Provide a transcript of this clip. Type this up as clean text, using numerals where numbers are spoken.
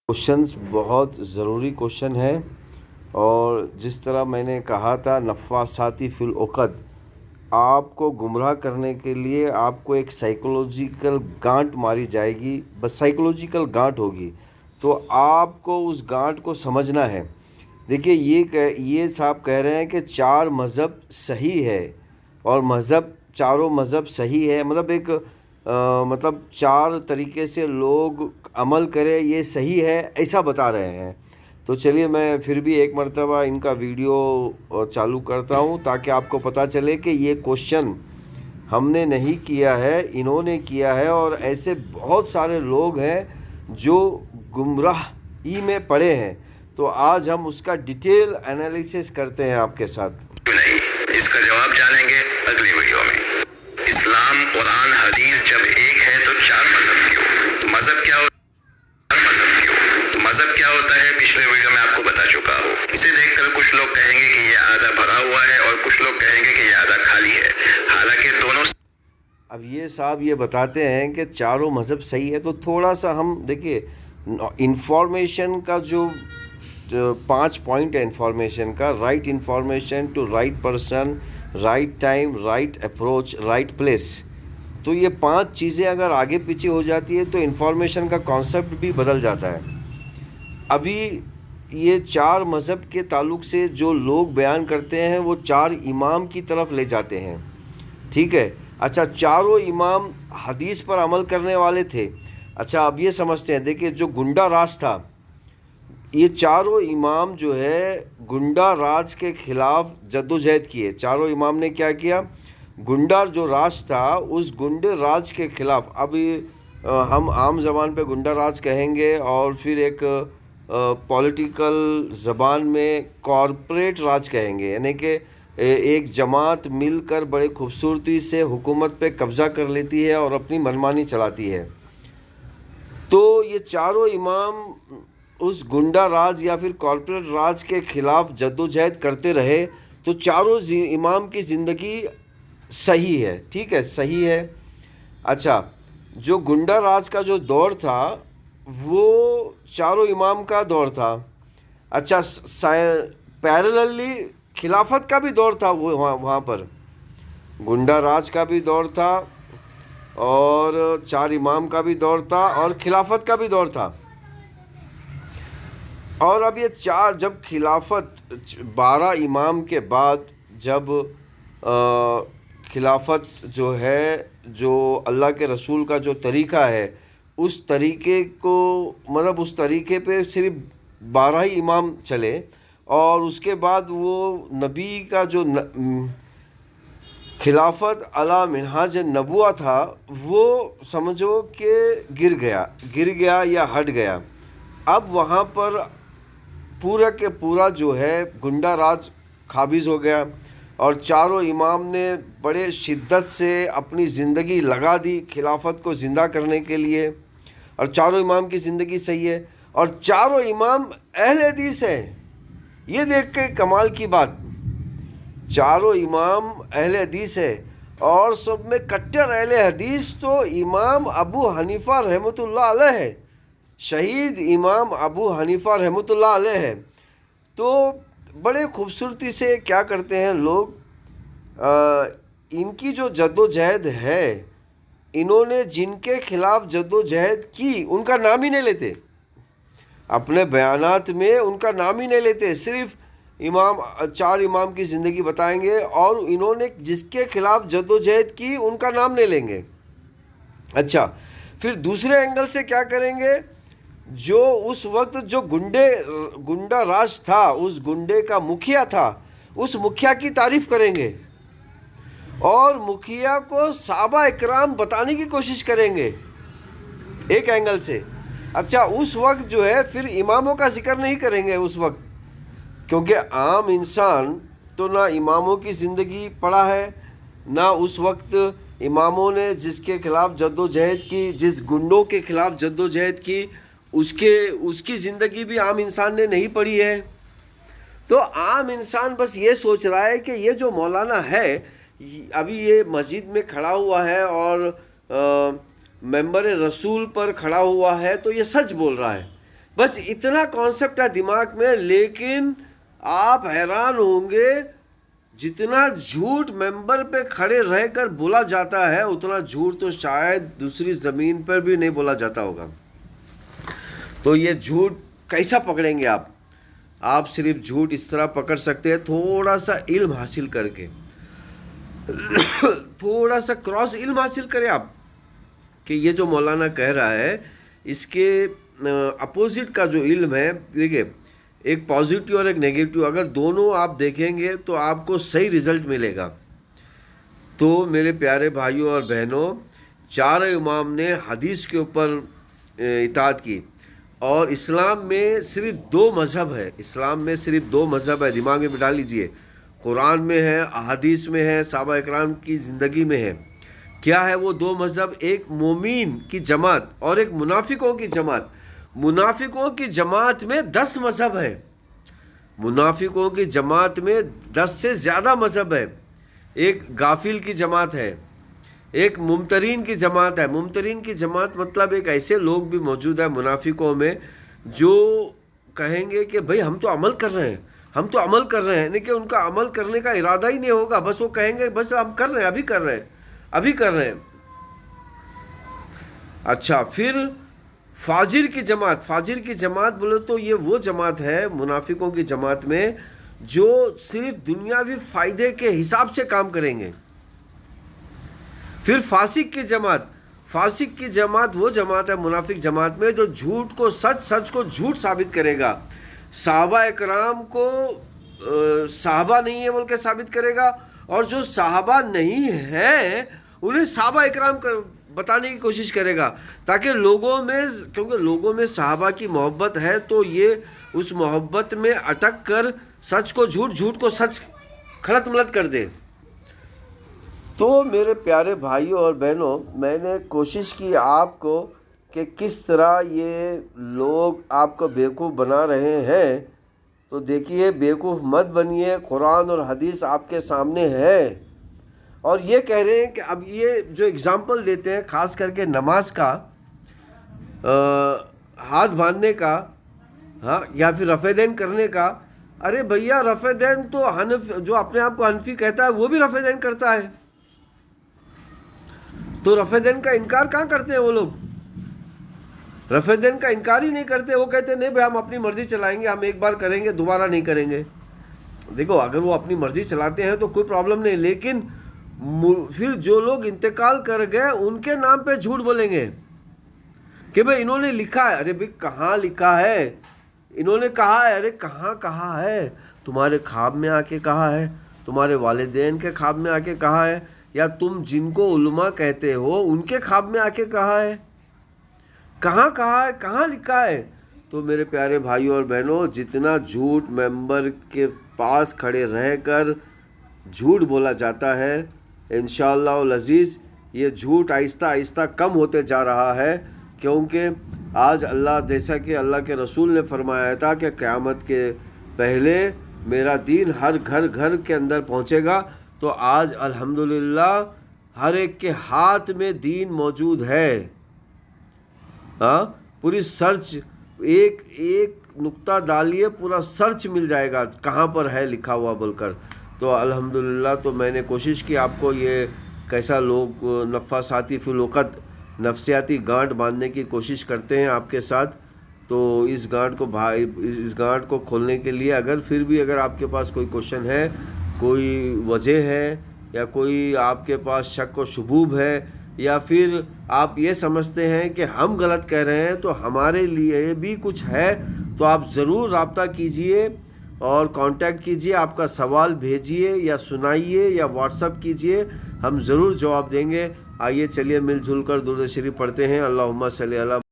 Questions بہت ضروری question ہے، اور جس طرح میں نے کہا تھا نفاساتی فی العقد، آپ کو گمراہ کرنے کے لیے آپ کو ایک سائیکولوجیکل گانٹ ماری جائے گی، بس سائیکولوجیکل گانٹ ہوگی، تو آپ کو اس گانٹ کو سمجھنا ہے۔ دیکھیے یہ صاحب کہہ رہے ہیں کہ 4 مذہب صحیح ہے، اور چاروں مذہب صحیح ہے، مطلب ایک مطلب 4 طریقے سے لوگ عمل کرے یہ صحیح ہے، ایسا بتا رہے ہیں۔ تو چلیے میں پھر بھی ایک مرتبہ ان کا ویڈیو چالو کرتا ہوں تاکہ آپ کو پتہ چلے کہ یہ کوشچن ہم نے نہیں کیا ہے، انہوں نے کیا ہے، اور ایسے بہت سارے لوگ ہیں جو گمراہی میں پڑے ہیں۔ تو آج ہم اس کا ڈیٹیل انالیسس کرتے ہیں آپ کے ساتھ۔ نہیں، اس کا جواب جانیں گے اگلی ویڈیو میں۔ اسلام، قرآن، حدیث جب ایک ہے تو 4 مذہب کیوں؟ مذہب کیا ہوتا ہے پچھلے ویڈیو میں آپ کو بتا چکا ہوں۔ اسے دیکھ کر کچھ لوگ کہیں گے کہ یہ آدھا بھرا ہوا ہے اور کچھ لوگ کہیں گے کہ یہ آدھا خالی ہے، حالانکہ دونوں۔ اب یہ صاحب یہ بتاتے ہیں کہ چاروں مذہب صحیح ہے، تو تھوڑا سا ہم دیکھیے انفارمیشن کا جو 5 پوائنٹ ہے انفارمیشن کا: right information to right person, right time, right approach, right place. تو یہ 5 چیزیں اگر آگے پیچھے ہو جاتی ہے تو انفارمیشن کا کانسیپٹ بھی بدل جاتا ہے۔ ابھی یہ 4 مذہب کے تعلق سے جو لوگ بیان کرتے ہیں وہ 4 امام کی طرف لے جاتے ہیں، ٹھیک ہے؟ اچھا، چاروں امام حدیث پر عمل کرنے والے تھے۔ اچھا، اب یہ سمجھتے ہیں، دیکھیں جو گنڈا راج تھا، یہ چاروں امام جو ہے گنڈا راج کے خلاف جدوجہد کیے۔ چاروں امام نے کیا کیا؟ گنڈا جو راج تھا اس گنڈے راج کے خلاف، ابھی ہم عام زبان پہ گنڈا راج کہیں گے، اور پھر ایک پولیٹیکل زبان میں کارپوریٹ راج کہیں گے، یعنی کہ ایک جماعت مل کر بڑے خوبصورتی سے حکومت پہ قبضہ کر لیتی ہے اور اپنی منمانی چلاتی ہے۔ تو یہ چاروں امام اس گنڈا راج یا پھر کارپوریٹ راج کے خلاف جدوجہد کرتے رہے، تو چاروں امام کی زندگی صحیح ہے، ٹھیک ہے، صحیح ہے۔ اچھا، جو گنڈا راج کا جو دور تھا وہ چاروں امام کا دور تھا۔ اچھا، پیرللی خلافت کا بھی دور تھا، وہاں پر گنڈا راج کا بھی دور تھا، اور 4 امام کا بھی دور تھا، اور خلافت کا بھی دور تھا۔ اور اب یہ جب خلافت 12 امام کے بعد جب خلافت جو ہے، جو اللہ کے رسول کا جو طریقہ ہے، اس طریقے کو مطلب اس طریقے پہ صرف 12 ہی امام چلے، اور اس کے بعد وہ نبی کا جو خلافت علی منہاج نبوہ تھا وہ سمجھو کہ گر گیا یا ہٹ گیا۔ اب وہاں پر پورا کے پورا جو ہے گنڈا راج قابض ہو گیا، اور چاروں امام نے بڑے شدت سے اپنی زندگی لگا دی خلافت کو زندہ کرنے کے لیے، اور چاروں امام کی زندگی صحیح ہے، اور چاروں امام اہل حدیث ہیں۔ یہ دیکھ کے کمال کی بات، چاروں امام اہل حدیث ہے، اور سب میں کٹر اہل حدیث تو امام ابو حنیفہ رحمۃ اللہ علیہ ہے، شہید امام ابو حنیفہ رحمۃ اللہ علیہ ہے۔ تو بڑے خوبصورتی سے کیا کرتے ہیں لوگ، ان کی جو جدوجہد ہے، انہوں نے جن کے خلاف جدوجہد کی ان کا نام ہی نہیں لیتے، اپنے بیانات میں ان کا نام ہی نہیں لیتے، صرف 4 امام کی زندگی بتائیں گے، اور انہوں نے جس کے خلاف جدوجہد کی ان کا نام نہیں لیں گے۔ اچھا، پھر دوسرے اینگل سے کیا کریں گے؟ جو اس وقت جو گنڈا راج تھا، اس گنڈے کا مکھیا تھا، اس مکھیا کی تعریف کریں گے، اور مکھیا کو صحابہ اکرام بتانے کی کوشش کریں گے ایک اینگل سے۔ اچھا، اس وقت جو ہے پھر اماموں کا ذکر نہیں کریں گے اس وقت، کیونکہ عام انسان تو نہ اماموں کی زندگی پڑھا ہے، نہ اس وقت اماموں نے جس کے خلاف جدوجہد کی، جس گنڈوں کے خلاف جدوجہد کی، اس کی زندگی بھی عام انسان نے نہیں پڑھی ہے۔ تو عام انسان بس یہ سوچ رہا ہے کہ یہ جو مولانا ہے ابھی یہ مسجد میں کھڑا ہوا ہے اور ممبر رسول پر کھڑا ہوا ہے تو یہ سچ بول رہا ہے، بس اتنا کانسیپٹ ہے دماغ میں. لیکن آپ حیران ہوں گے جتنا جھوٹ ممبر پہ کھڑے رہ کر بولا جاتا ہے اتنا جھوٹ تو شاید دوسری زمین پر بھی نہیں بولا جاتا ہوگا. تو یہ جھوٹ کیسا پکڑیں گے آپ؟ آپ صرف جھوٹ اس طرح پکڑ سکتے ہیں تھوڑا سا علم حاصل کر کے. تھوڑا سا کراس علم حاصل کریں آپ کہ یہ جو مولانا کہہ رہا ہے اس کے اپوزٹ کا جو علم ہے. دیکھیے ایک پازیٹیو اور ایک نیگیٹو، اگر دونوں آپ دیکھیں گے تو آپ کو صحیح رزلٹ ملے گا. تو میرے پیارے بھائیوں اور بہنوں، چار امام نے حدیث کے اوپر اطاعت کی، اور اسلام میں صرف دو مذہب ہے. اسلام میں صرف دو مذہب ہے، دماغ میں بٹھا لیجئے. قرآن میں ہے، احادیث میں ہے، صحابہ اکرام کی زندگی میں ہے. کیا ہے وہ دو مذہب؟ ایک مومین کی جماعت اور ایک منافقوں کی جماعت. منافقوں کی جماعت میں 10 مذہب ہے. منافقوں کی جماعت میں 10 سے زیادہ مذہب ہے. ایک غافل کی جماعت ہے، ایک ممترین کی جماعت ہے. ممترین کی جماعت مطلب ایک ایسے لوگ بھی موجود ہیں منافقوں میں جو کہیں گے کہ بھئی ہم تو عمل کر رہے ہیں، ہم تو عمل کر رہے ہیں، لیکن ان کا عمل کرنے کا ارادہ ہی نہیں ہوگا. بس وہ کہیں گے بس ہم کر رہے ہیں، ابھی کر رہے ہیں، ابھی کر رہے ہیں. اچھا، پھر فاجر کی جماعت. فاجر کی جماعت بولے تو یہ وہ جماعت ہے منافقوں کی جماعت میں جو صرف دنیاوی فائدے کے حساب سے کام کریں گے. پھر فاسق کی جماعت. فاسق کی جماعت وہ جماعت ہے منافق جماعت میں جو جھوٹ کو سچ، سچ کو جھوٹ ثابت کرے گا. صحابہ اکرام کو صحابہ نہیں ہے بول کے ثابت کرے گا، اور جو صحابہ نہیں ہیں انہیں صحابہ اکرام بتانے کی کوشش کرے گا، تاکہ لوگوں میں، کیونکہ لوگوں میں صحابہ کی محبت ہے تو یہ اس محبت میں اٹک کر سچ کو جھوٹ، جھوٹ کو سچ خلط ملط کر دے. تو میرے پیارے بھائیوں اور بہنوں، میں نے کوشش کی آپ کو کہ کس طرح یہ لوگ آپ کو بیوقوف بنا رہے ہیں. تو دیکھیے بیوقوف مت بنیے، قرآن اور حدیث آپ کے سامنے ہے. اور یہ کہہ رہے ہیں کہ اب یہ جو اگزامپل دیتے ہیں خاص کر کے نماز کا، ہاتھ باندھنے کا، ہاں، یا پھر رفع دین کرنے کا. ارے بھیا رفع دین تو جو اپنے آپ کو حنفی کہتا ہے وہ بھی رفع دین کرتا ہے. تو رفع دین کا انکار کہاں کرتے ہیں وہ لوگ؟ رفع دین کا انکار ہی نہیں کرتے. وہ کہتے ہیں نہیں بھائی ہم اپنی مرضی چلائیں گے، ہم ایک بار کریں گے دوبارہ نہیں کریں گے. دیکھو اگر وہ اپنی مرضی چلاتے ہیں تو کوئی پرابلم نہیں، لیکن پھر جو لوگ انتقال کر گئے ان کے نام پہ جھوٹ بولیں گے کہ بھئی انہوں نے لکھا ہے. ارے بھئی کہاں لکھا ہے؟ انہوں نے کہا ہے. ارے کہاں کہا ہے؟ تمہارے خواب میں آ کے کہا ہے، تمہارے والدین کے خواب میں آ کے کہا ہے، یا تم جن کو علماء کہتے ہو ان کے خواب میں آ کے کہا ہے؟ کہاں کہا ہے؟ کہاں لکھا ہے؟ تو میرے پیارے بھائیوں اور بہنوں، جتنا جھوٹ ممبر کے پاس کھڑے رہ کر جھوٹ بولا جاتا ہے، انشاءاللہ العزیز یہ جھوٹ آہستہ آہستہ کم ہوتے جا رہا ہے. کیونکہ آج اللہ، جیسا کہ اللہ کے رسول نے فرمایا تھا کہ قیامت کے پہلے میرا دین ہر گھر گھر کے اندر پہنچے گا. تو آج الحمدللہ ہر ایک کے ہاتھ میں دین موجود ہے. ہاں، پوری سرچ، ایک ایک نقطہ ڈالیے پورا سرچ مل جائے گا کہاں پر ہے لکھا ہوا بول کر. تو الحمدللہ تو میں نے کوشش کی آپ کو یہ کیسا لوگ نفاساتی فی الوقت نفسیاتی گانٹ باندھنے کی کوشش کرتے ہیں آپ کے ساتھ. تو اس گانٹ کو کھولنے کے لیے اگر آپ کے پاس کوئی کوشچن ہے، کوئی وجہ ہے، یا کوئی آپ کے پاس شک و شبوب ہے، یا پھر آپ یہ سمجھتے ہیں کہ ہم غلط کہہ رہے ہیں تو ہمارے لیے بھی کچھ ہے، تو آپ ضرور رابطہ کیجئے اور کانٹیکٹ کیجئے. آپ کا سوال بھیجئے یا سنائیے یا واٹس اپ کیجئے، ہم ضرور جواب دیں گے. آئیے چلیے مل جل کر درود شریف پڑھتے ہیں. اللہم صلی علی